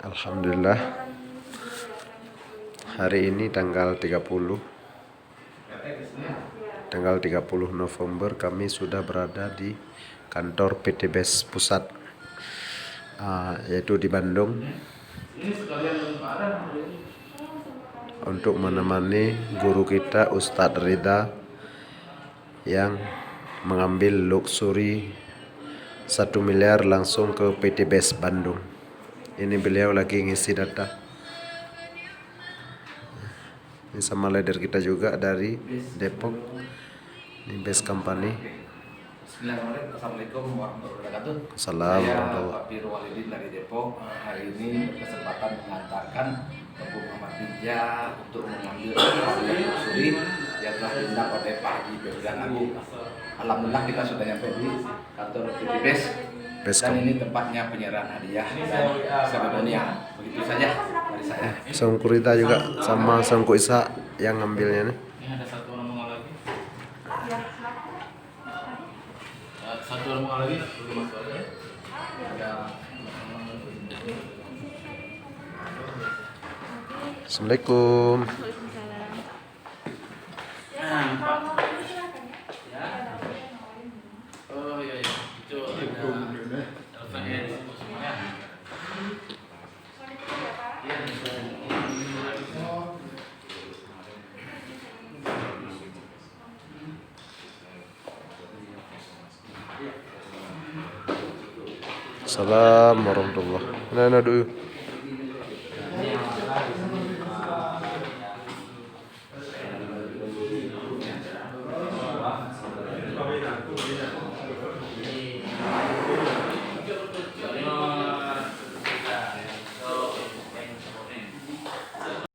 Alhamdulillah, hari ini tanggal 30 November kami sudah berada di kantor PT BES Pusat, yaitu di Bandung, untuk menemani guru kita Ustadz Ridha yang mengambil luxury 1 miliar langsung ke PT BES Bandung. Ini beliau lagi ngisi data. Ini sama leader kita juga dari Depok. Ini BES Company. Assalamualaikum warahmatullahi wabarakatuh. Assalamualaikum Saya warahmatullahi Pak Piro Walidin dari Depok. Hari ini berkesempatan mengantarkan Tengku Muhammad Bija untuk mengambil hasil luxury yang telah diundang oleh Pak Haji Febrian Agung. Alhamdulillah kita sudah sampai di kantor PT BES. Dan ini tempatnya penyerahan hadiah dan seremonial. Begitu saja dari saya. Songku Rita juga sama Songku Isa yang ngambilnya nih. Ini ada satu rombongan lagi. Satu rombongan lagi. Ada. Assalamualaikum. Oh iya iya. Itu ada. Teleponnya di situ semuanya. Assalamualaikum warahmatullahi wabarakatuh. Nah, dulu.